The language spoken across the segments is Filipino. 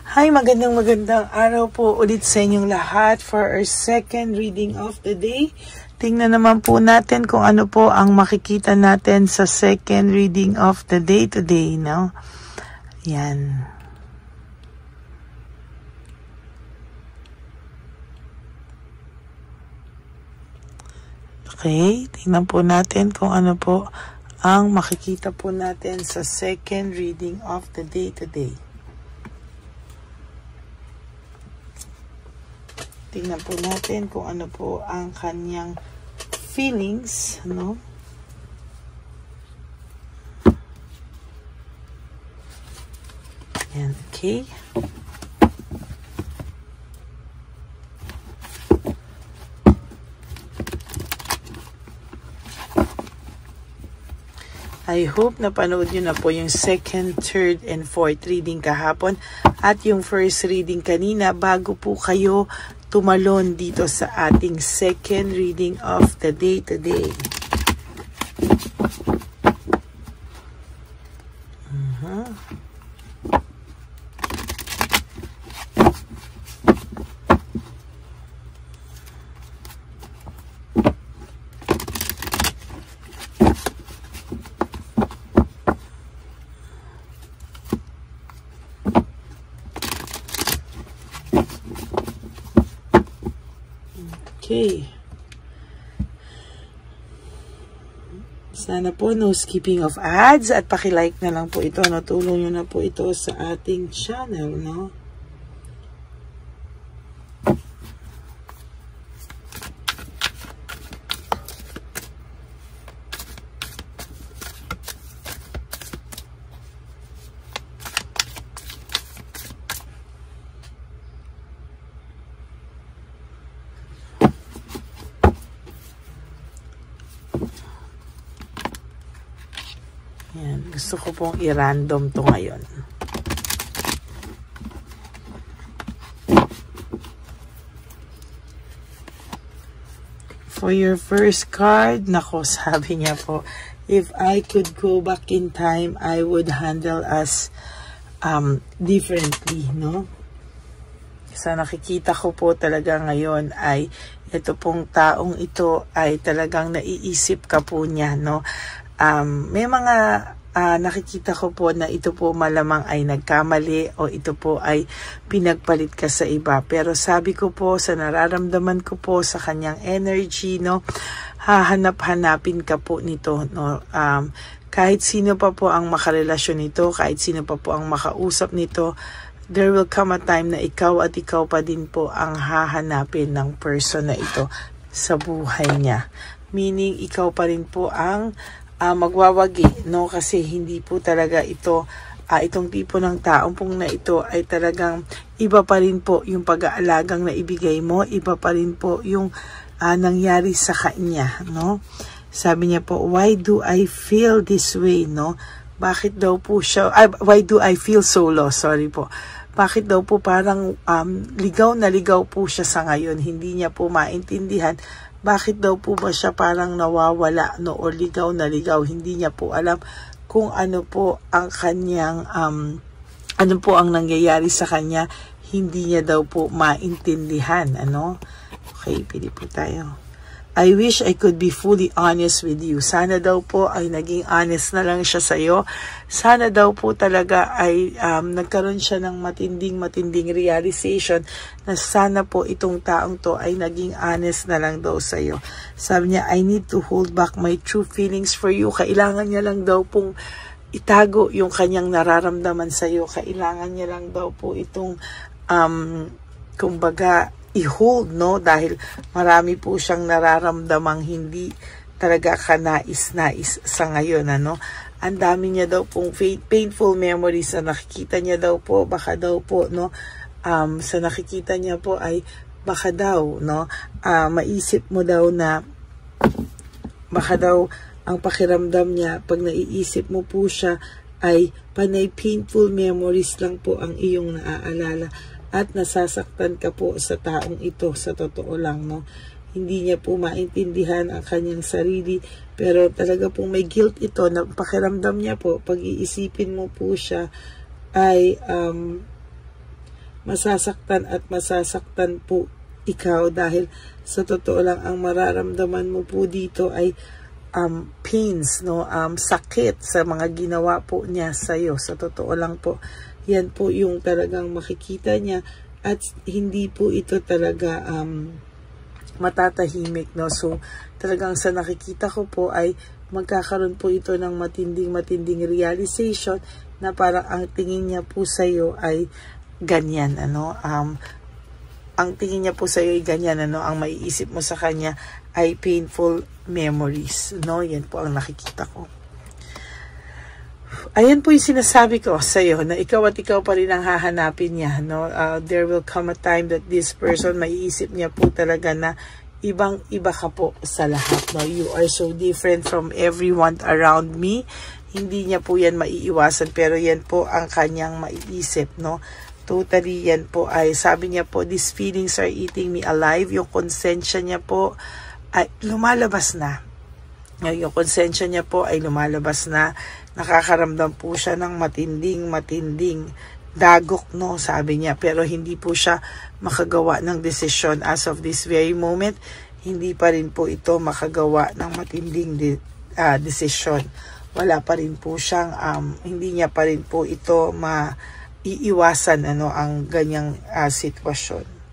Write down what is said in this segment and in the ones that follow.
Hi, magandang araw po ulit sa inyong lahat for our second reading of the day. Tingnan naman po natin kung ano po ang makikita natin sa second reading of the day today, no? Yan. Okay, tingnan po natin kung ano po ang makikita po natin sa second reading of the day today. Tingnan po natin kung ano po ang kanyang feelings, no? Yan, okay. I hope napanood nyo na po yung second, third, and fourth reading kahapon at yung first reading kanina bago po kayo tumalon dito sa ating second reading of the day today. Okay. Sana po no skipping of ads at paki-like na lang po ito. Tulong nyo na po ito sa ating channel, no? Yan, gusto ko pong i-random to ngayon. For your first card, nako, sabi niya po, if I could go back in time, I would handle us differently, no? Sa nakikita ko po talaga ngayon ay ito pong taong ito ay talagang naiisip ka po niya, no? May mga nakikita ko po na ito po malamang ay nagkamali o ito po ay pinagpalit ka sa iba. Pero sabi ko po, sa nararamdaman ko po sa kanyang energy, no, hahanap-hanapin ka po nito, no. Kahit sino pa po ang makarelasyon nito, kahit sino pa po ang makausap nito, there will come a time na ikaw at ikaw pa din po ang hahanapin ng person na ito sa buhay niya. Meaning, ikaw pa rin po ang magwawagi, no? Kasi hindi po talaga ito, itong tipo ng taong pong na ito ay talagang iba pa rin po yung pag-aalagang na ibigay mo, iba pa rin po yung nangyari sa kanya, no? Sabi niya po, why do I feel this way, no? Bakit daw po siya, why do I feel so lost? Sorry po. Bakit daw po parang ligaw na ligaw po siya sa ngayon, hindi niya po maintindihan. Bakit daw po ba siya parang nawawala, no, o ligaw na ligaw? Hindi niya po alam kung ano po ang kanyang, ano po ang nangyayari sa kanya. Hindi niya daw po maintindihan, ano? Okay, pili po tayo. I wish I could be fully honest with you. Sana daw po ay naging honest na lang siya sa'yo. Sana daw po talaga ay nagkaroon siya ng matinding realization na sana po itong taong to ay naging honest na lang daw sa'yo. Sabi niya, I need to hold back my true feelings for you. Kailangan niya lang daw pong itago yung kanyang nararamdaman sa'yo. Kailangan niya lang daw po itong, kumbaga, i-hold, no? Dahil marami po siyang nararamdamang hindi talaga kanais-nais sa ngayon, ano? Ang dami niya daw pong painful memories na nakikita niya daw po, baka daw po, no? Sa nakikita niya po ay baka daw, no? Maisip mo daw na baka daw ang pakiramdam niya pag naiisip mo po siya ay panay painful memories lang po ang iyong naaalala. At nasasaktan ka po sa taong ito, sa totoo lang, no? Hindi niya po maintindihan ang kanyang sarili, pero talaga po may guilt ito na pakiramdam niya po, pag iisipin mo po siya, ay masasaktan at masasaktan po ikaw dahil sa totoo lang ang mararamdaman mo po dito ay pains, no, sakit sa mga ginawa po niya sa iyo. Sa totoo lang po, yan po yung talagang makikita niya at hindi po ito talaga matatahimik, no. So talagang sa nakikita ko po ay magkakaroon po ito ng matinding realization na parang ang tingin niya po sa iyo ay ganyan, ano, ang tingin niya po sa iyo ay ganyan, ano, ang maiisip mo sa kanya ay painful memories, no. Yan po ang nakikita ko. Ayan po yung sinasabi ko sa iyo na ikaw at ikaw pa rin ang hahanapin niya, no. There will come a time that this person, maiisip niya po talaga na ibang-iba ka po sa lahat, no. You are so different from everyone around me. Hindi niya po yan maiiwasan, pero yan po ang kanyang maiisip, no. Totally yan po ay, sabi niya po, these feelings are eating me alive. Yung konsensya niya po ay lumalabas na. Yung konsensya niya po ay lumalabas na. Nakakaramdam po siya ng matinding dagok, no, sabi niya. Pero hindi po siya makagawa ng desisyon as of this very moment. Hindi pa rin po ito makagawa ng matinding desisyon. Wala pa rin po siyang, hindi niya pa rin po ito maiiwasan, ano, ang ganyang sitwasyon.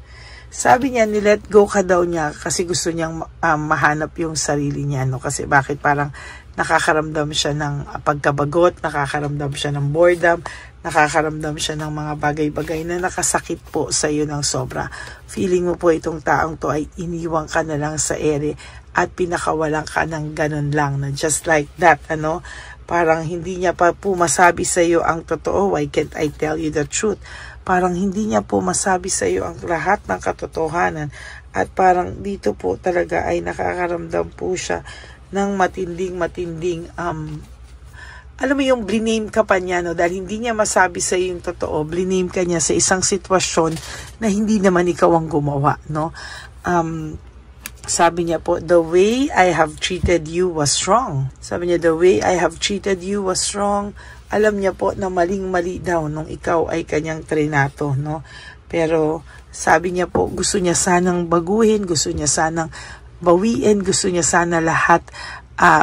Sabi niya, ni-let go ka daw niya kasi gusto niyang mahanap yung sarili niya, no? Kasi bakit parang nakakaramdam siya ng pagkabagot, nakakaramdam siya ng boredom, nakakaramdam siya ng mga bagay-bagay na nakasakit po sa iyo ng sobra. Feeling mo po itong taong to ay iniwang ka na lang sa ere at pinakawalan ka ng ganun lang, na just like that, ano? Parang hindi niya pa po masabi sa iyo ang totoo. Why can't I tell you the truth? Parang hindi niya po masabi sa iyo ang lahat ng katotohanan. At parang dito po talaga ay nakakaramdam po siya ng matinding, alam mo yung bliname ka pa niya, no? Dahil hindi niya masabi sa iyo yung totoo, bliname ka niya sa isang sitwasyon na hindi naman ikaw ang gumawa, no? Sabi niya po, the way I have treated you was wrong. Sabi niya, the way I have treated you was wrong. Alam niya po na maling-mali daw nung ikaw ay kanyang trinato, no? Pero sabi niya po, gusto niya sanang baguhin, gusto niya sanang bawiin, gusto niya sana lahat,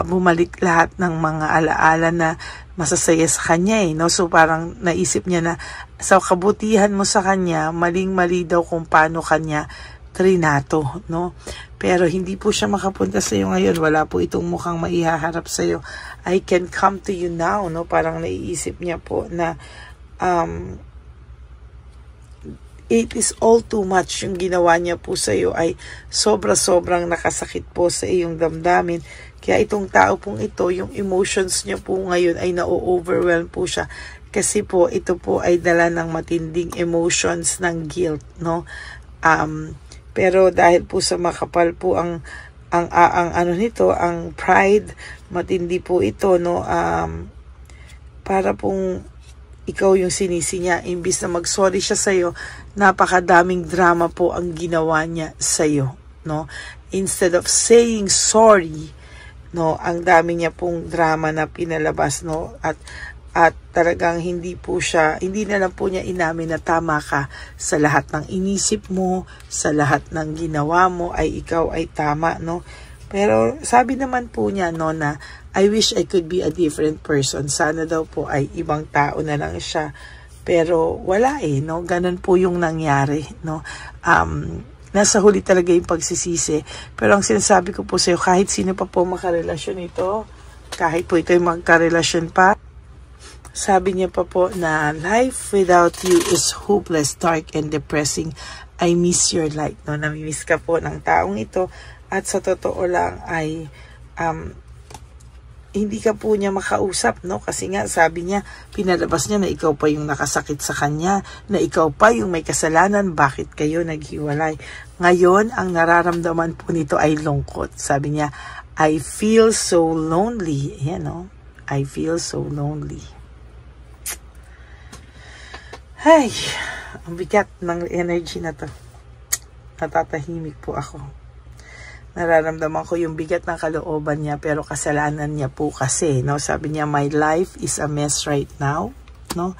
bumalik lahat ng mga alaala na masasaya sa kanya, eh, no? So parang naisip niya na sa kabutihan mo sa kanya, maling-mali daw kung paano kanya trinato, no? Pero hindi po siya makapunta sa iyo ngayon. Wala po itong mukhang maihaharap sa iyo. I can come to you now, no? Parang naiisip niya po na it is all too much. Yung ginawa niya po sa iyo ay sobra-sobrang nakasakit po sa iyong damdamin. Kaya itong tao pong ito, yung emotions niya po ngayon ay na-overwhelm po siya. Kasi po, ito po ay dala ng matinding emotions ng guilt, no? Pero dahil po sa makapal po ang ano nito, ang pride, matindi po ito, no? Para pong ikaw yung sinisi niya, imbis na mag-sorry siya sa'yo, napakadaming drama po ang ginawa niya sa'yo, no? Instead of saying sorry, no, ang dami niya pong drama na pinalabas, no? At talagang hindi na lang po niya inamin na tama ka sa lahat ng inisip mo, sa lahat ng ginawa mo ay ikaw ay tama, no? Pero sabi naman po niya, no, na I wish I could be a different person. Sana daw po ay ibang tao na lang siya. Pero wala, eh, no? Ganun po yung nangyari, no? Nasa huli talaga yung pagsisisi. Pero ang sinasabi ko po sa'yo, kahit sino pa po makarelasyon ito, kahit po ito yung magkarelasyon pa, sabi niya pa po na life without you is hopeless, dark, and depressing. I miss your light, no? Namimiss ka po ng taong ito. At sa totoo lang ay hindi ka po niya makausap, no? Kasi nga sabi niya, pinalabas niya na ikaw pa yung nakasakit sa kanya, na ikaw pa yung may kasalanan, bakit kayo naghiwalay. Ngayon, ang nararamdaman po nito ay lungkot. Sabi niya, I feel so lonely. Ayan, no? I feel so lonely. Ay, ang bigat ng energy na to. Natatahimik po ako. Nararamdaman ko yung bigat ng kalooban niya, pero kasalanan niya po kasi, no? Sabi niya, my life is a mess right now. no?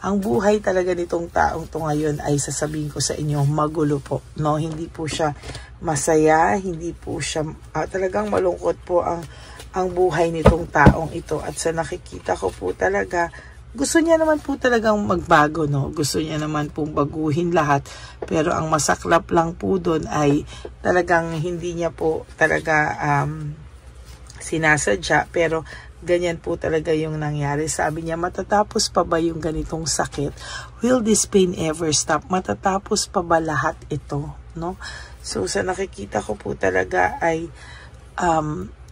Ang buhay talaga nitong taong to ngayon ay sasabihin ko sa inyo, magulo po, no? Hindi po siya masaya, hindi po siya, talagang malungkot po ang buhay nitong taong ito. At sa nakikita ko po talaga, gusto niya naman po talagang magbago, no? Gusto niya naman pong baguhin lahat. Pero ang masaklap lang po doon ay talagang hindi niya po talaga sinasadya. Pero ganyan po talaga yung nangyari. Sabi niya, matatapos pa ba yung ganitong sakit? Will this pain ever stop? Matatapos pa ba lahat ito? No? So, sa nakikita ko po talaga ay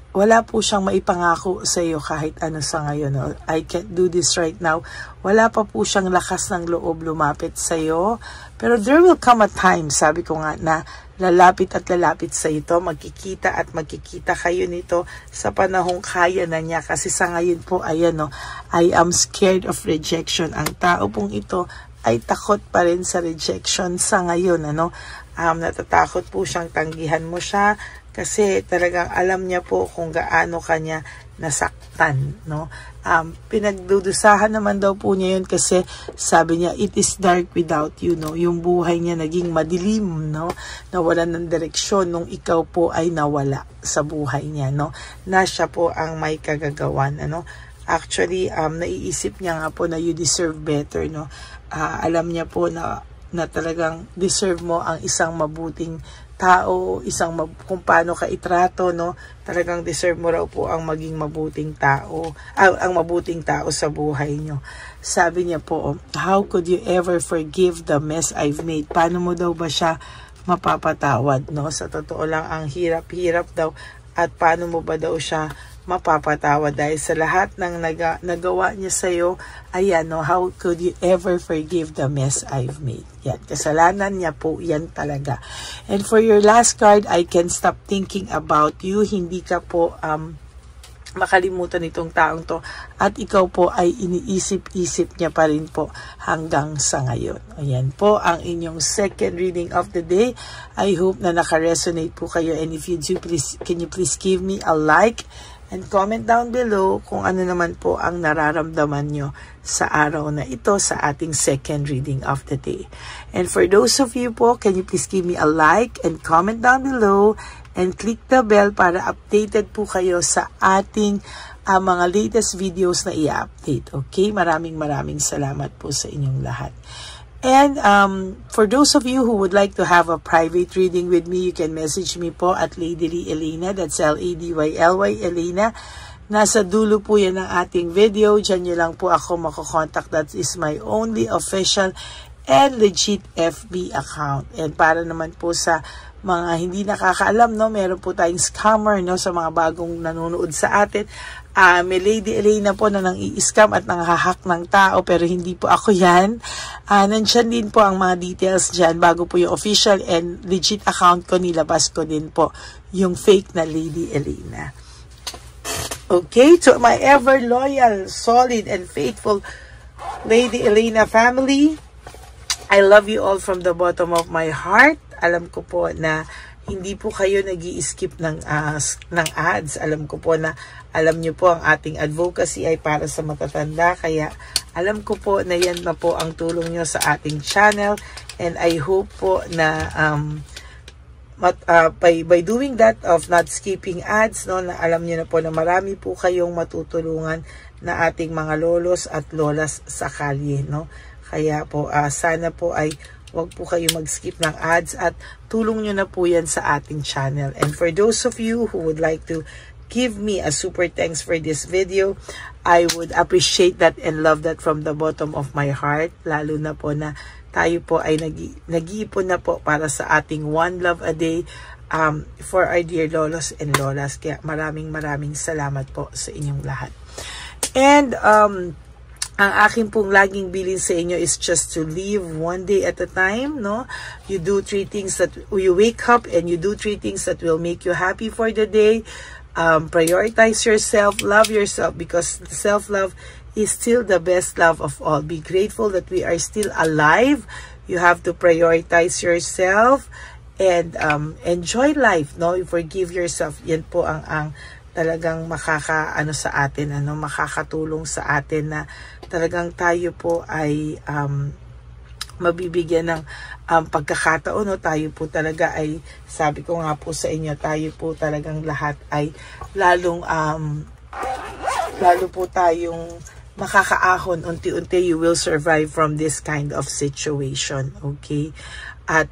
wala po siyang maipangako sa iyo kahit ano sa ngayon. No? I can't do this right now. Wala pa po siyang lakas ng loob lumapit sa iyo. Pero there will come a time, sabi ko nga, na lalapit at lalapit sa ito. Magkikita at magkikita kayo nito sa panahong kaya na niya. Kasi sa ngayon po, ayan, no, I am scared of rejection. Ang tao pong ito ay takot pa rin sa rejection sa ngayon. Ano? Natatakot po siyang tanggihan mo siya. Kasi talagang alam niya po kung gaano kanya nasaktan, no? Pinagdudusahan naman daw po niya yun kasi sabi niya, it is dark without you, no? Yung buhay niya naging madilim, no? Nawalan ng direksyon nung ikaw po ay nawala sa buhay niya, no? Na siya po ang may kagagawan, ano? Actually, naiisip niya nga po na you deserve better, no? Alam niya po na talagang deserve mo ang isang mabuting tao, kung paano ka itrato, no? Talagang deserve mo raw po ang maging mabuting tao, ang mabuting tao sa buhay nyo. Sabi niya po, how could you ever forgive the mess I've made? Paano mo daw ba siya mapapatawad, no? Sa totoo lang, ang hirap-hirap daw, at paano mo ba daw siya mapapatawad dahil sa lahat ng nagawa niya sa'yo, ayan, no, how could you ever forgive the mess I've made? Yan, kasalanan niya po, yan talaga. And for your last card, I can't stop thinking about you. Hindi ka po makalimutan itong taong to at ikaw po ay iniisip-isip niya pa rin po hanggang sa ngayon. Ayan po ang inyong second reading of the day. I hope na naka-resonate po kayo, and if you do, please, can you please give me a like and comment down below kung ano naman po ang nararamdaman nyo sa araw na ito sa ating second reading of the day. And for those of you po, can you please give me a like and comment down below and click the bell para updated po kayo sa ating mga latest videos na i-update. Okay? Maraming salamat po sa inyong lahat. And for those of you who would like to have a private reading with me, you can message me po at Ladyly Elena. That's Ladyly Elena. Nasa dulo po yan ng ating video. Diyan nyo lang po ako makokontak. That is my only official and legit FB account. And para naman po sa mga hindi nakakaalam, no, meron po tayong scammer, no, sa mga bagong nanonood sa atin. May Lady Elena po na nang i-scam at nang-hack ng tao, pero hindi po ako yan. Nandyan din po ang mga details dyan. Bago po yung official and legit account ko, nilabas ko din po yung fake na Lady Elena. Okay, to my ever loyal, solid, and faithful Lady Elena family, I love you all from the bottom of my heart. Alam ko po na hindi po kayo nag-i-skip ng ads. Alam ko po na alam nyo po ang ating advocacy ay para sa matatanda. Kaya alam ko po na yan na po ang tulong nyo sa ating channel. And I hope po na by doing that of not skipping ads, no, na alam nyo na po na marami po kayong matutulungan na ating mga lolos at lolas sa kalye, no. Kaya po sana po ay wag po kayo mag-skip ng ads at tulong nyo na po yan sa ating channel. And for those of you who would like to give me a super thanks for this video, I would appreciate that and love that from the bottom of my heart. Lalo na po na tayo po ay nag-iipon na po para sa ating One Love a Day for our dear lolos and lolas. Kaya maraming salamat po sa inyong lahat. And ang aking pong laging bilin sa inyo is just to live one day at a time, no? You do 3 things that you wake up and you do 3 things that will make you happy for the day. Prioritize yourself, love yourself, because self-love is still the best love of all. Be grateful that we are still alive. You have to prioritize yourself and enjoy life, no? You forgive yourself. Yan po ang talagang makakaano sa atin, makakatulong sa atin na talagang tayo po ay mabibigyan ng pagkakataon, no? Tayo po talaga ay, sabi ko nga po sa inyo, tayo po talagang lahat ay lalo po tayong makakaahon unti-unti. You will survive from this kind of situation, okay? At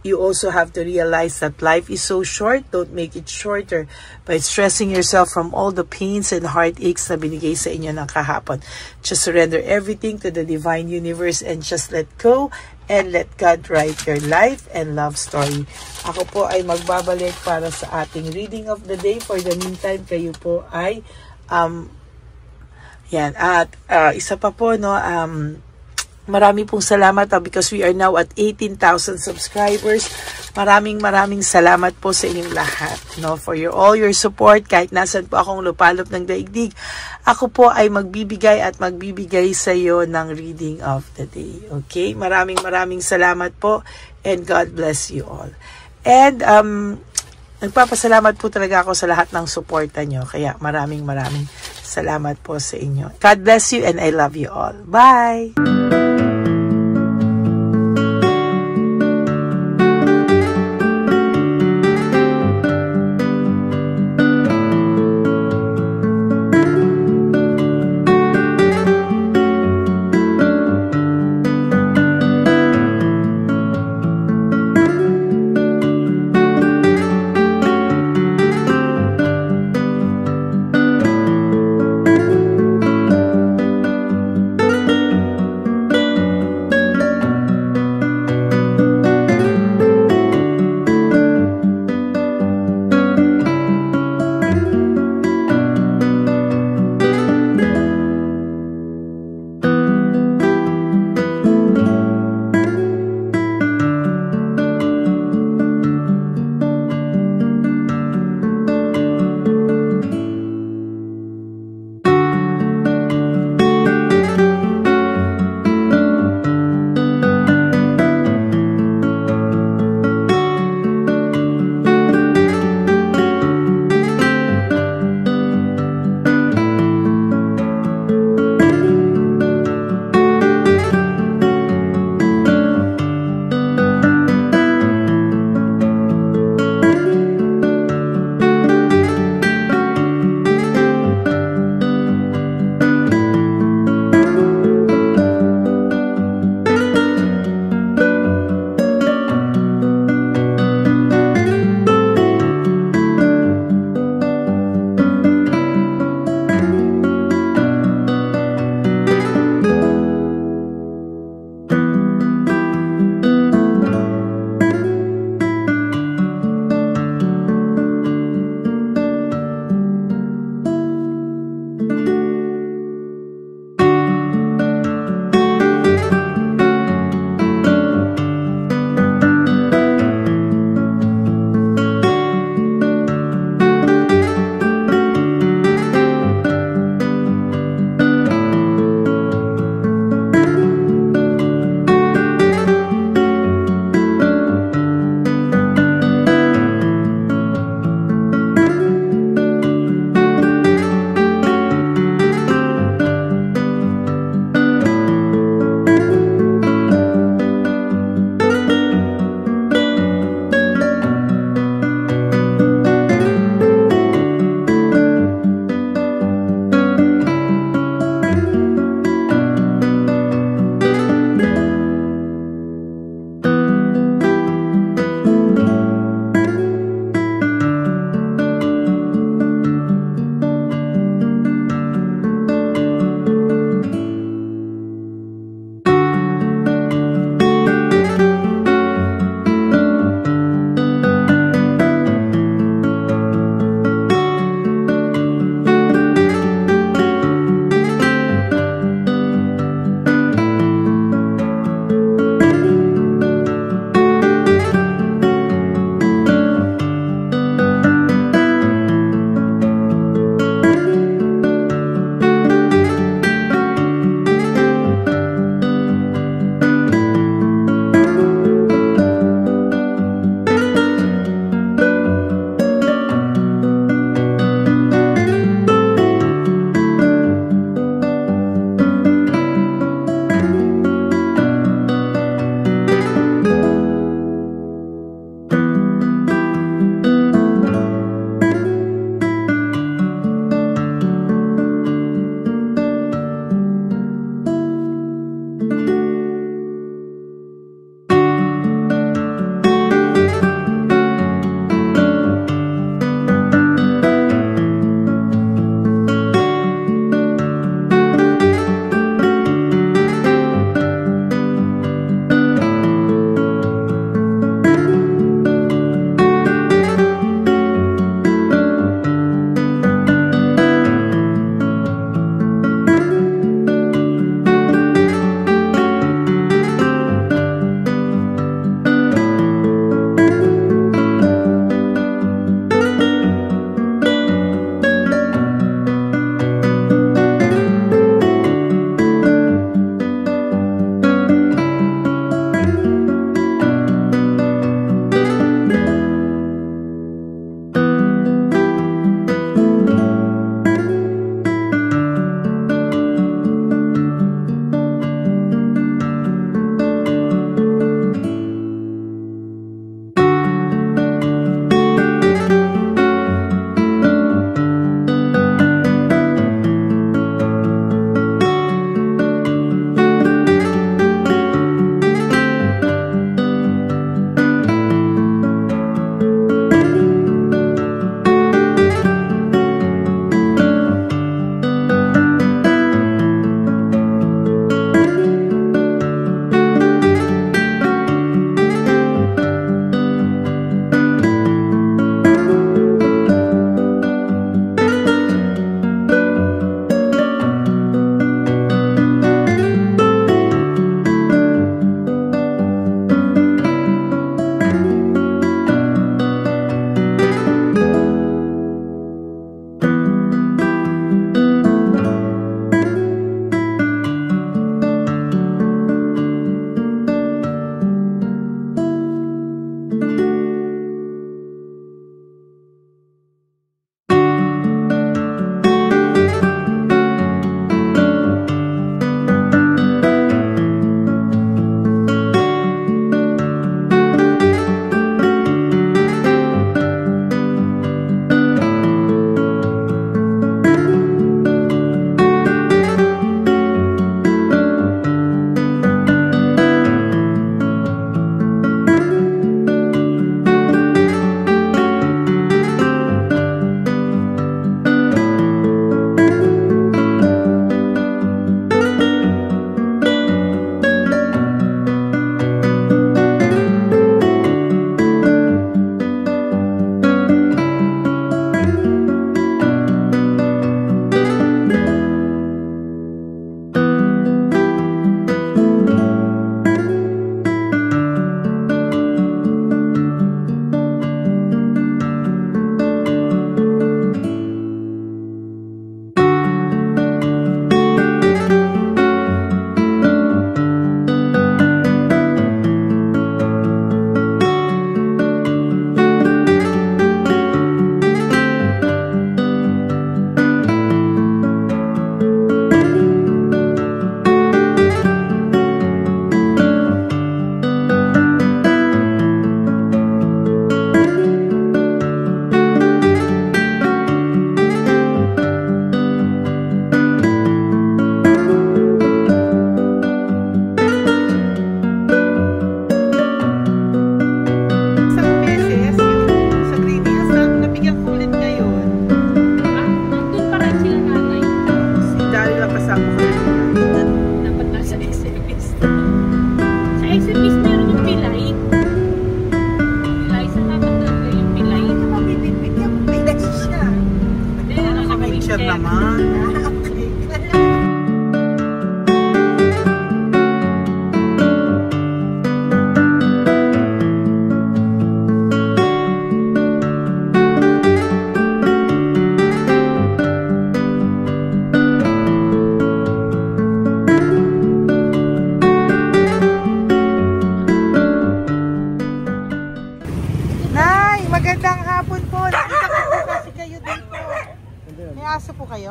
you also have to realize that life is so short. Don't make it shorter by stressing yourself from all the pains and heartaches na binigay sa inyo ng kahapon. Just surrender everything to the divine universe and just let go and let God write your life and love story. Ako po ay magbabalik para sa ating reading of the day. For the meantime, kayo po ay yan. At isa pa po, no, marami pong salamat because we are now at 18,000 subscribers. Maraming salamat po sa inyong lahat, no, for all your support. Kahit nasan po akong lupalop ng daigdig, ako po ay magbibigay sa iyo ng reading of the day. Okay? Maraming salamat po, and God bless you all. And nagpapasalamat po talaga ako sa lahat ng suporta nyo. Kaya maraming salamat po sa inyo. God bless you and I love you all. Bye!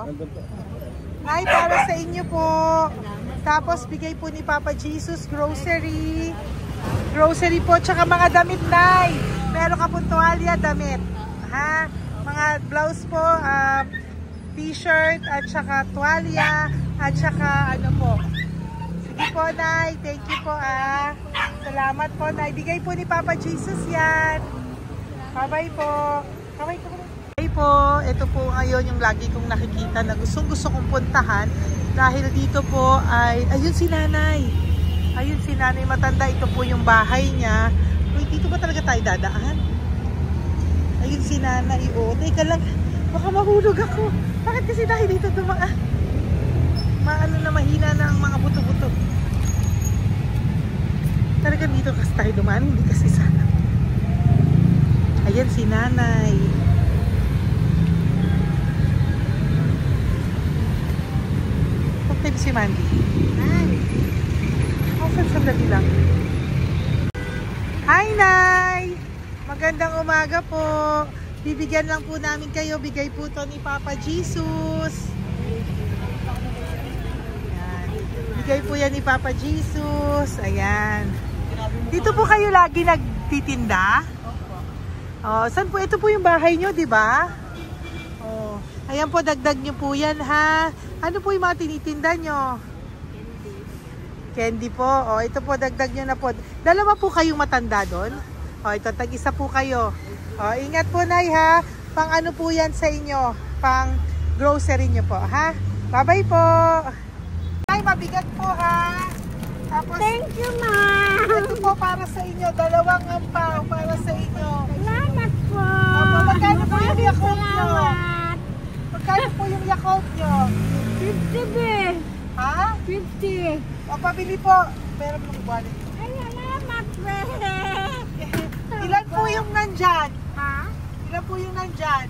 kayo? Nay, para sa inyo po. Tapos bigay po ni Papa Jesus grocery. Grocery po, tsaka mga damit, Nay. Meron ka pong tuwalya, damit. Ha? Mga blouse po, t-shirt, at tsaka tuwalya, at tsaka ano po. Sige po, Nay. Thank you po, Salamat po, Nay. Bigay po ni Papa Jesus yan. Bye-bye po. Bye-bye po. Po, ito po ngayon yung lagi kong nakikita na gusto kong puntahan dahil dito po ay, ayun si nanay matanda, ito po yung bahay niya. Uy, dito ba talaga tayo dadaan? Ayun si nanay, teka lang, baka mahulog ako. Bakit kasi tayo dito dumaan? Maano na, mahina na ang mga buto-buto. Talaga dito kasi tayo dumaan, hindi kasi sana. Ayan si nanay. Si Mandy. Sandali lang. Hi, Nay! Magandang umaga po. Bibigyan lang po namin kayo. Bigay po to ni Papa Jesus. Ayan. Bigay po yan ni Papa Jesus. Ayan. Dito po kayo lagi nagtitinda? Oh, saan po? Ito po yung bahay nyo, di ba? Oh. Ayan po, dagdag nyo po yan, ha? Ano po yung mga tinitinda nyo? Candy po. O, ito po, dagdag nyo na po. Dalawa po kayong matanda doon. O, ito, tag-isa po kayo. O, ingat po, Nay, ha? Pang ano po yan sa inyo? Pang grocery nyo po, ha? Bye-bye po. Nay, mabigat po, ha? Tapos, thank you, ma'am. Ito po para sa inyo. Dalawang ampaw para sa inyo. Salamat po. Opo, magkano po yung Yakult nyo? Magkano po yung Yakult nyo? 50 be. Ha? 50. O, pabili po. Meron pong wallet. Ay, salamat be. Ilan po yung nandyan? Ha? Ilan po yung nandyan?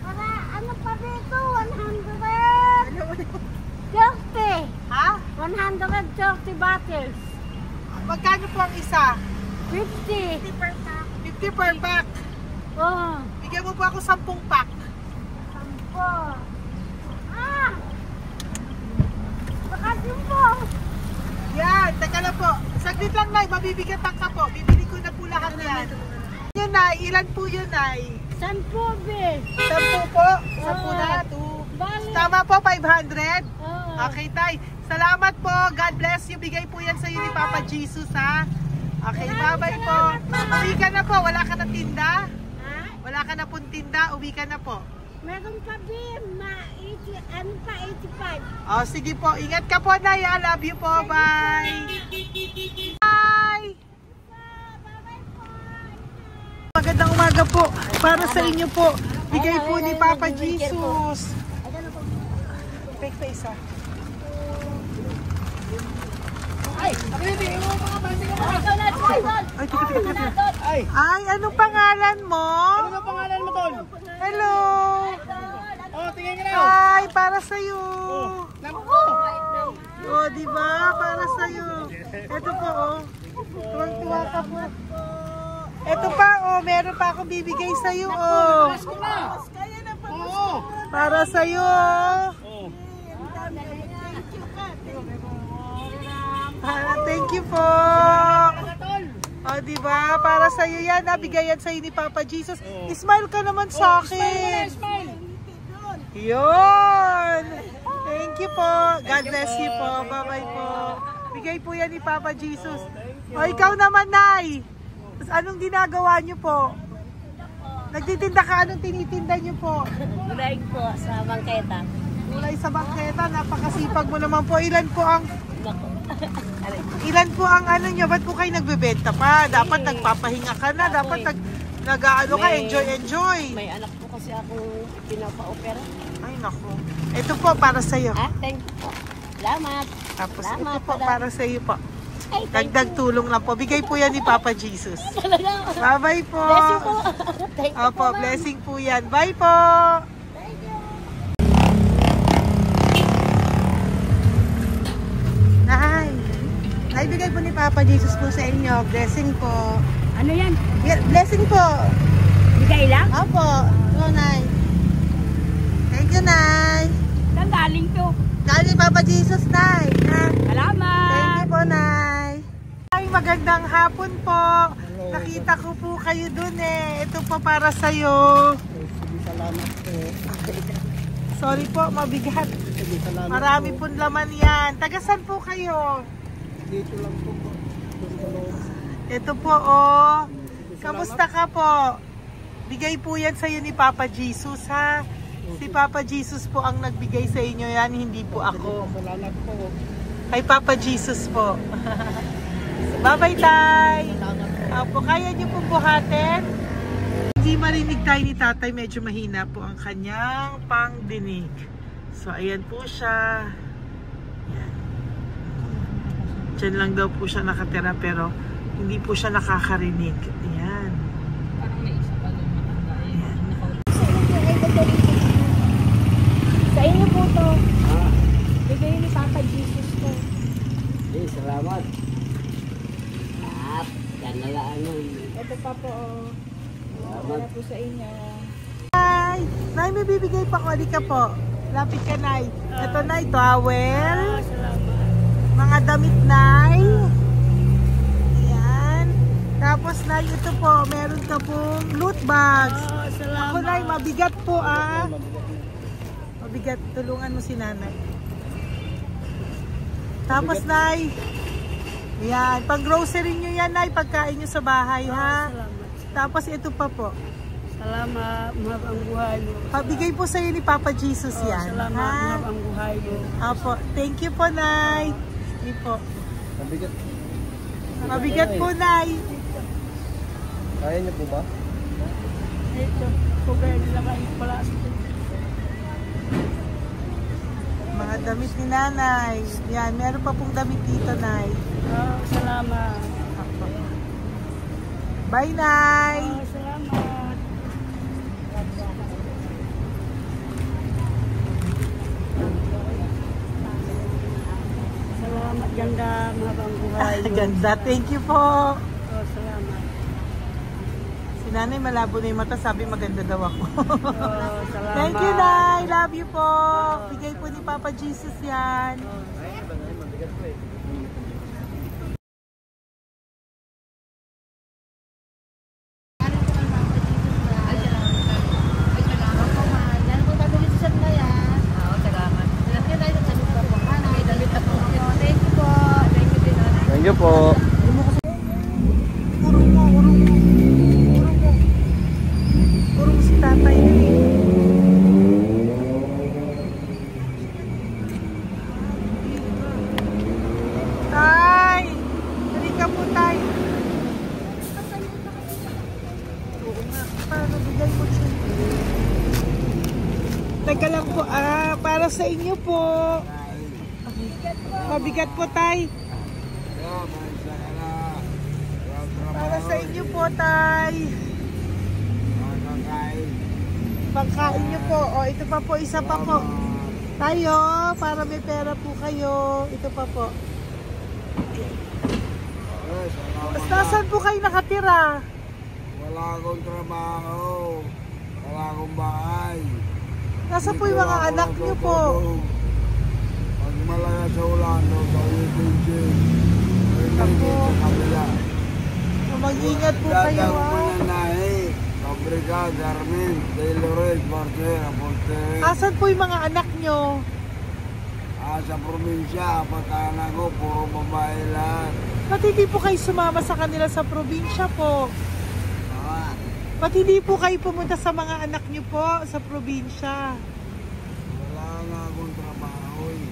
Para ano pa dito? 130. Ha? 130 bottles. Magkano po ang isa? 50. 50 per pack. Oh. Bigyan mo po ako 10 pack. 10. Bakit po? Yan, teka lang po. Saglit lang, Nay. Mabibigatan ka po. Bibili ko na po lahat yan. Yun, Nay. Ilan po yun, Nay? 10 be. 10 po? 10 na. 2. Tama po, 500? Okay, Tay. Salamat po. God bless you. Bigay po yan sa iyo ni Papa Jesus, ha? Okay, bye-bye po. Uwi ka na po. Wala ka na tinda? Ha? Wala ka na pong tinda. Uwi ka na po. Meron pa din, ano pa, 85. Oh, sige po. Ingat ka po, Nay. I love you po. Bye. Bye. Magandang umaga po. Para sa inyo po. Bigay po ni Papa Jesus. Fake face, ha? Ay, anong pangalan mo? Ano pangalan mo, Tol? Hello. Oh, tingin ka na. Hi, para sa iyo. Naku. Oh, di ba? Para sa iyo. Ito po, oh. Tuwang-tuwa ka po. Ito pa, oh, meron pa akong bibigay sa iyo, oh. Oo. Para sa iyo. Thank you po. Oh, di ba? Para sa iyo yan, nabigay yan sa iyo ni Papa Jesus. Smile ka naman sa akin. Yun. Thank you po. God bless you po. Bye-bye po. Bigay po yan ni Papa Jesus. O, ikaw naman, Nay. Anong ginagawa niyo po? Nagtitinda ka? Anong tinitinda niyo po? Gulay po sa bangketa. Gulay sa bangketa. Napakasipag mo naman po. Ilan po ang ano nyo? Ba't po kayo nagbebenta pa? Dapat nagpapahinga ka na. Dapat nag-ano ka, enjoy. May anak po kasi akong pinapa-opera. Ay, naku. Ito po para sa'yo. Thank you po. Salamat. Tapos Salamat, ito po para sa'yo po. Ay, Dagdag tulong lang po. Bigay po yan ni Papa Jesus. Bye-bye po. Bless you po. Thank you Opo, po, blessing po yan. Bye po. Thank you. Ay, bigay po ni Papa Jesus po sa inyo. Blessing po. Ano yan? Blessing po. Bigay lang? Opo. Nay. Thank nyo, Nay? Saan galing to? Galing Papa Jesus, Nay. Ha? Salamat! Thank you po, Nay. Ay, magandang hapon po. Nakita ko po kayo dun eh. Ito po para sa'yo. Salamat po. Sorry po, mabigat. Salamat Marami pong laman yan. Tagasan po kayo? Dito lang po. Ito po, oh. Kamusta ka po? Bigay po yan sa'yo ni Papa Jesus, ha? Si Papa Jesus po ang nagbigay sa inyo yan, hindi po ako. Salamat po. Kay Papa Jesus po. Bye-bye, Tay! Apo, kaya niyo pong buhatin? Hindi marinig tayo ni Tatay, medyo mahina po ang kanyang pangdinig. So, ayan po siya. Ayan. Diyan lang daw po siya nakatira pero hindi po siya nakakarinig. Ayan. Parang may isa pa doon matanda. Ayan. Sa inyo po to. Bigay ni Papa Jesus to. Salamat. Ito pa po. Para po sa inyo. Nay! Nay, may bibigay pa ko. Di ka po. Lapit ka, Nay. Ito, Nay, towel. Salamat. Mga damit, Nay. Ayan. Tapos, Nay, ito po. Meron ka pong loot bags. Salamat. Ako, Nay, mabigat po, ah. Mabigat. Tulungan mo si Nanay. Tapos, Nay. Ayan. Pang grocery nyo yan, Nay. Pagkain nyo sa bahay, ha? Salamat. Tapos, ito pa po. Salamat. Mahab ang buhay mo. Pabigay po sa'yo ni Papa Jesus yan. Salamat. Ha? Mahab ang buhay mo. Apo. Thank you po, Nay. Hindi po. Mabigat. Mabigat po, Nay. Kaya niyo po ba? Ito. Kugay nila kayo pala. Mga damit ni Nanay. Yan. Meron pa pong damit dito, Nay. Salamat. Apo. Bye, Nay. Salamat. Salamat, ganda. Mahab ang buhay mo. Ganda. Thank you po. Salamat. Si Nanay malabo na yung mata. Sabi maganda daw ako. Salamat. Thank you, Nay. Love you po. Bigay po ni Papa Jesus yan. Mabigat po eh. Thank you po. Urong mo, urong mo. Urong mo. Urong si Tatay na eh. Tay! Halika po, Tay. Oo nga. Paano bigay mo siya? Teka lang po, para sa inyo po. Mabigat po, Tay. Para sa inyo po, Tay. Pagkain nyo po. O, ito pa po, isa pa po. Tayo, para may pera po kayo. Ito pa po. Nasaan po kayo nakatira? Wala akong trabaho. Wala akong bahay. Nasaan po yung mga anak nyo po? Pag malaya sa Ulano, sa UPG. Ako. Sa kabila. Mag-ingat po kayo, Datang ha? mananahe. Fabrika, garment, tailoring, porter, upholstery. Asan po yung mga anak nyo? Sa probinsya, pagkaanak ko, puro babae lahat. Ba't hindi po kayo sumama sa kanila sa probinsya po? Ah, Ba't hindi po kayo pumunta sa mga anak nyo po sa probinsya? wala nga akong trabaho eh.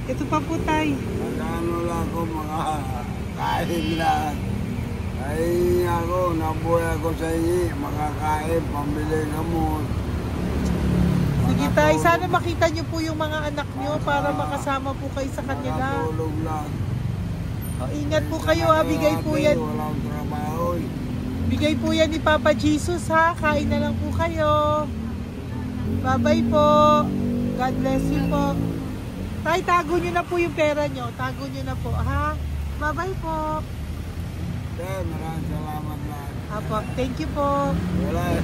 Ito pa po, Tay. Magkano lang ako makakain lang. Ay ako, nabuhay ako sa inyo, makakain, pambili gamot. Sige, Tay. Sana makita nyo po yung mga anak nyo para makasama po kayo sa kanila. Makatulog lang. O, ingat po kayo, ha. Bigay po yan. Walang trabaho eh. Bigay po yan ni Papa Jesus, ha. Kain na lang po kayo. Bye-bye po. God bless you po. Tay, tago nyo na po yung pera nyo. Tago nyo na po, ha. Bye-bye po. Maraming salamat lang. Apo, thank you po. Wala eh.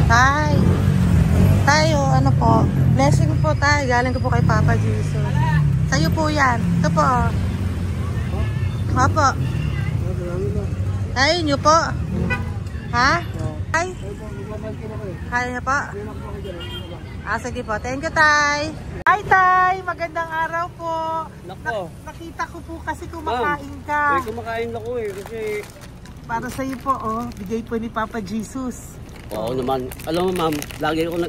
Tay. Tayo, ano po? Blessing po tayo. Galing ko po kay Papa Jesus. Sa'yo po yan. Ito po. Opo. Tayo nyo po. Ha? Tay? Kaya niyo po? Sige po. Thank you, Tay. Hi, Tay! Magandang araw po. Nako. Nakita ko po kasi kumakain ka. Kumakain ako kasi... Para sa'yo po, bigay po ni Papa Jesus. Oo naman. Alam mo ma'am, lagi ako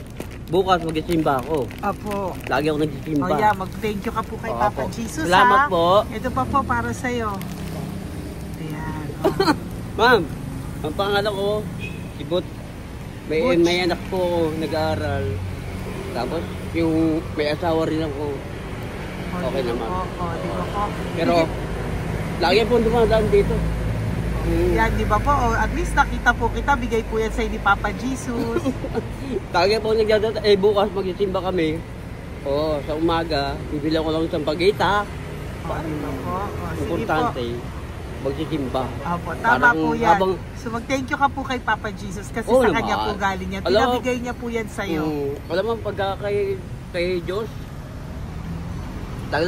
bukas magsisimba ako. Apo. Lagi ako nagsisimba. Mag-thank you ka po kay Oo, Papa po. Jesus, Salamat ha? po. Ito pa po para sa'yo. Ayan. Ma'am, ang pangalan ko, si Butch. May anak ko nag-aaral. Tapos yung may asawa rin ako. Okay naman. Di ba po? Pero lagi po dumadaan dito. Yan, di ba po? At least nakita po kita, bigay po yan sa'yo ni Papa Jesus. Lagi po nagdadaan. Bukas magsisimba kami. Sa umaga, bibilang ko lang isang pagita. Di ba po? Sige Importante. po. Magsisimba. Opo, tama po yan. Habang, so mag-thank you ka po kay Papa Jesus kasi Oo sa naman. kanya po galing yan. Alam mo, Pinabigay niya po yan sa'yo. Alam mo, pagka kay Diyos, pag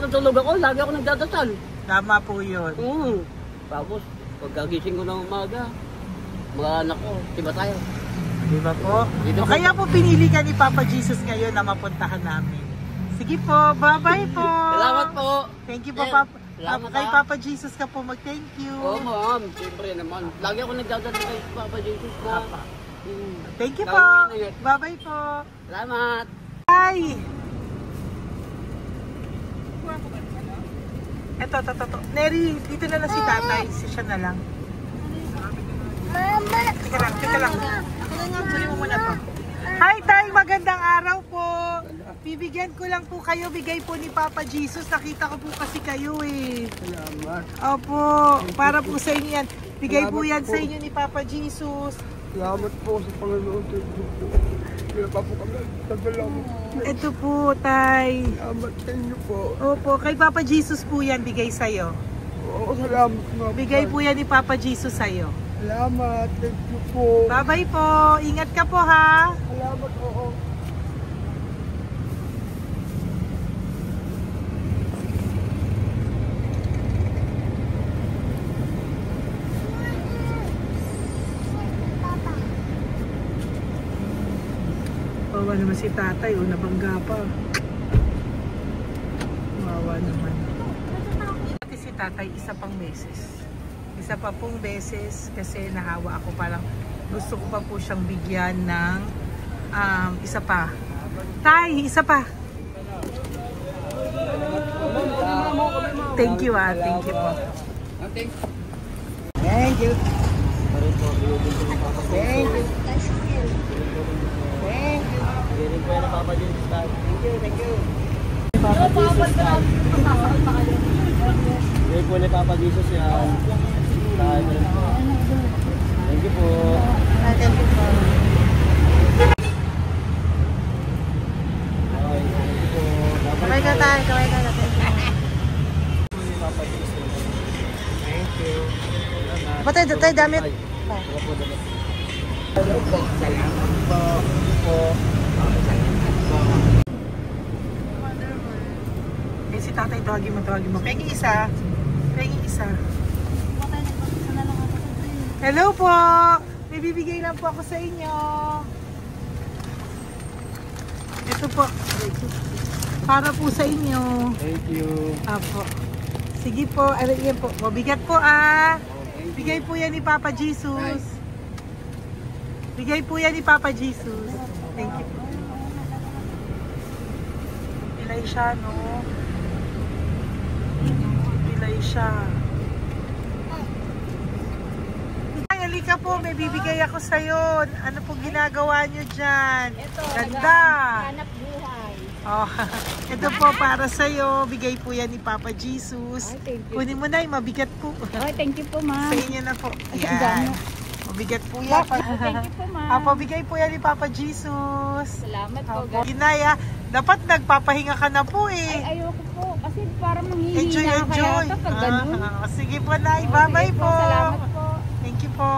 natulog ako, lagi ako nagdadasal. Tama po yun. Tapos, pagkagising ko ng umaga, mga anak ko, diba tayo? Di ba po? Dito po. Kaya po pinili ka ni Papa Jesus ngayon na mapuntahan namin. Sige po, bye-bye po. Salamat po. Thank you po, Eh, Papa. salamat, Kay ha. Papa Jesus ka po mag-thank you. Oo, ma'am. Siyempre naman. Lagi ako nagdadasal kay Papa Jesus na. Thank you Lagi po. mo ingat. Bye-bye po. Salamat. Bye. Ito. Neri, dito na lang si tatay. Siya na lang. Mama! Teka lang. Kunin mo muna to. Hi, Tay! Magandang araw po. Bibigyan ko lang po kayo. Bigay po ni Papa Jesus. Nakita ko po kasi kayo eh. Salamat. Opo. Para po sa inyo yan. Bigay po yan sa inyo ni Papa Jesus. Salamat po sa Panginoon. Thank you po. Kaya pa po kami. Salamat. Ito po, Tay. Salamat sa inyo po. Opo. Kay Papa Jesus po yan. Bigay sa'yo. Oo, salamat mga Bigay po yan ni Papa Jesus sa'yo. Salamat. Thank you po. Bye-bye po. Ingat ka po, ha? Salamat po. Wawa naman si tatay, nabangga pa. Wawa naman. Pati si tatay, isa pang beses. Isa pa pong beses kasi nahawa ako, parang gusto ko pa po siyang bigyan ng isa pa. Tay, isa pa. Thank you thank you po. Thank you. Thank you. Thank you na Papa Jesus. Thank you. Papa Jesus. Bigay po ni Papa Jesus yan. Thank you po. Thank you po. Kamay ka tayo. Kamay ka natin. Papa Jesus. Thank you. Patay, tayo damit. Si tatay, tawagin mo. Pengi isa. Hello po! May bibigay lang po ako sa inyo. Ito po. Para po sa inyo. Thank you. Apo. Sige po. Yan po. Mabigat po Bigay po yan ni Papa Jesus. Bigay po yan ni Papa Jesus. Thank you po. Pilay siya, no? Pilay siya. Ay, halika po. May bibigay ako sa'yo. Ano po ginagawa nyo dyan? Ito, Ganda. hanap buhay. Oh, ito po para sa'yo. Bigay po yan ni Papa Jesus. Ay, thank you. Kunin mo na, mabigat po. Ay, thank you po, ma'am. Sa inyo na po. Ay, Ayan. gano. Mabigat po yan. Thank you po, ma'am. Bigay po yan ni Papa Jesus. Salamat po, Apo. guys. Ginaya, dapat nagpapahinga ka na po eh. Ay, ayoko po. Kasi parang manghihina Enjoy. kaya kapag ganun. Sige po, Nay. Bye-bye Sige po. Salamat po. Thank you po.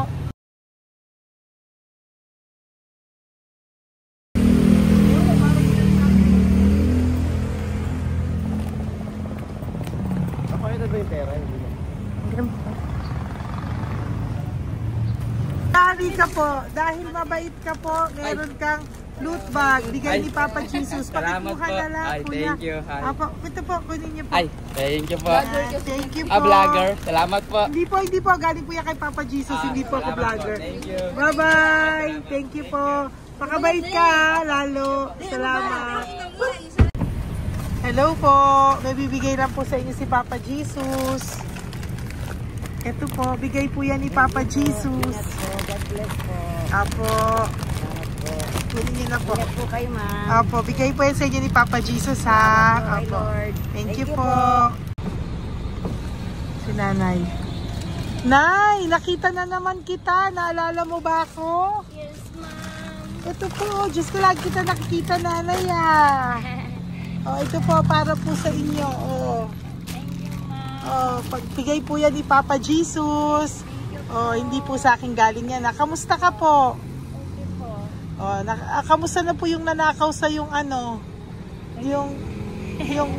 ka po. Dahil mabait ka po, meron kang loot bag. Bigay ni Papa Jesus. Pakikuha na lang, kuya. Thank you. Apo, ito po, kunin niyo po. Ay, thank you po. Thank you po. Vlogger. Salamat po. Hindi po. Galing po yan kay Papa Jesus. Hindi po ako Salamat vlogger. po. Thank you. Bye-bye. Thank you po. Pakabait ka, lalo. Salamat. Hello po. May bibigay lang po sa inyo si Papa Jesus. Ito po, bigay po yan ni Papa Jesus. God bless po. Apo. Kunin niyo na po. Ingat po kayo, ma'am. Apo, bigay po yan sa inyo ni Papa Jesus, ha? Okay, Apo. Lord. Thank you po. Si Nanay. Nay, nakita na naman kita. Naalala mo ba ako? Yes, ma'am. Ito po, Diyos ko, lagi kita nakikita, Nanay, ah. Oh, ito po, para po sa inyo. Oh. Thank you, ma'am. Oh, pagbigay po yan ni Papa Jesus. Oh, hindi po sa akin galing yan. Kamusta ka po? Thank you po. Oh, kamusta na po yung nanakaw sa yung ano? Yung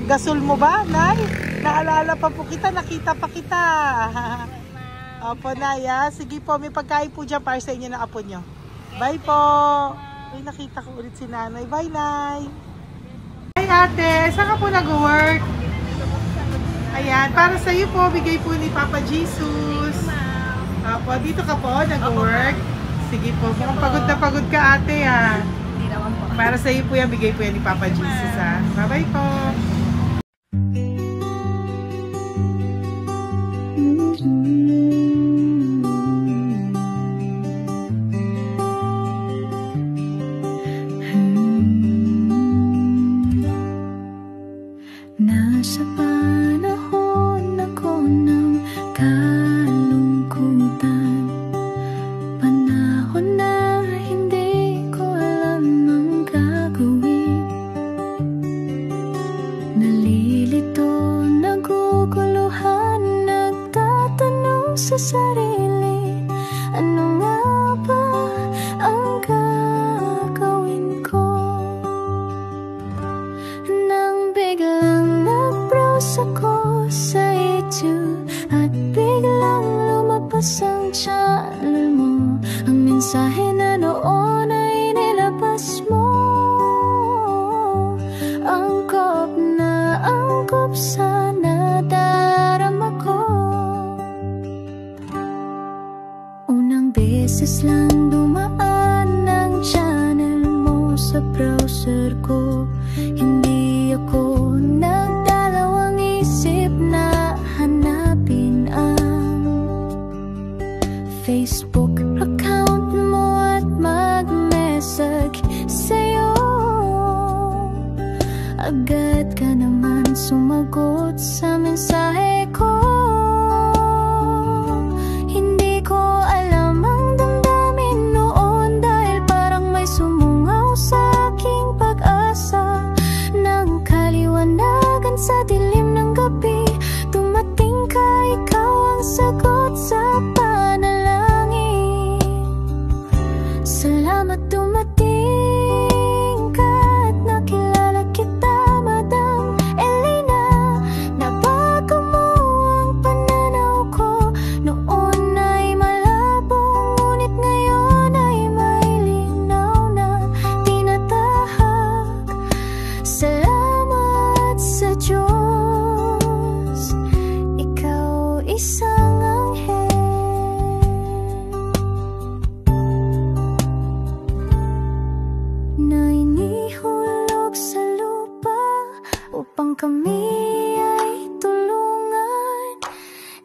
gasol mo ba, Nay? Naalala pa po kita, nakita pa kita. Opo, Nay, ah. Sige po, may pagkain po dyan para sa inyo ng apo nyo. Bye po. Ay, nakita ko ulit si Nanay. Bye, Nay. Hi, ate. Saan ka po nag-work? Ayan, para sa iyo po, bigay po ni Papa Jesus. Opo, dito ka po, nag-work. Sige po, mukhang pagod na pagod ka, ate, ha. Hindi naman po. Para sa iyo po yan, bigay po yan ni Papa Jesus, ha. Bye-bye po. Nasa panahon ako ng kalungkutan, panahon na hindi ko alam ang gagawin. Nalilito, naguguluhan, nagtatanong sa sarili, ano nga ba ang gagawin ko? Nang biglang nag-browse ako sa YouTube at biglang lumabas ang channel mo, ang mensahe na noon ay nilabas mo. Angkop sa nadarama ko. Unang beses lang dumaan ang channel mo sa browser ko. Hindi ako nagdalawang isip na hanapin ang Facebook account mo at mag-message sa'yo. Agad ka naman sumagot sa mensahe ko. Hindi ko alam ang damdamin noon, dahil parang may sumungaw sa aking pag-asa. Nang kaliwanagan sa dilim ng gabi, dumating ka, ikaw ang sagot sa panalangin. Salamat dumating ka at nakilala kita, Madam Elena. Nabago mo ang pananaw ko. Noon ay malabo, ngunit ngayon ay may linaw na tinatahak. Salamat sa Diyos, ikaw isang anghel. Na inihulog sa lupa upang kami ay tulungan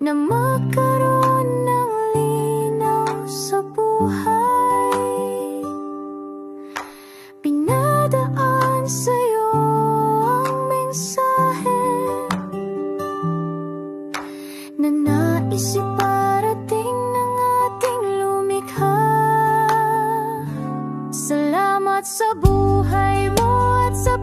na magkaroon ng linaw sa buhay. Pinadaan sa'yo ang mensahe na nais iparating ng ating lumikha. Salamat sa buhay mo at sa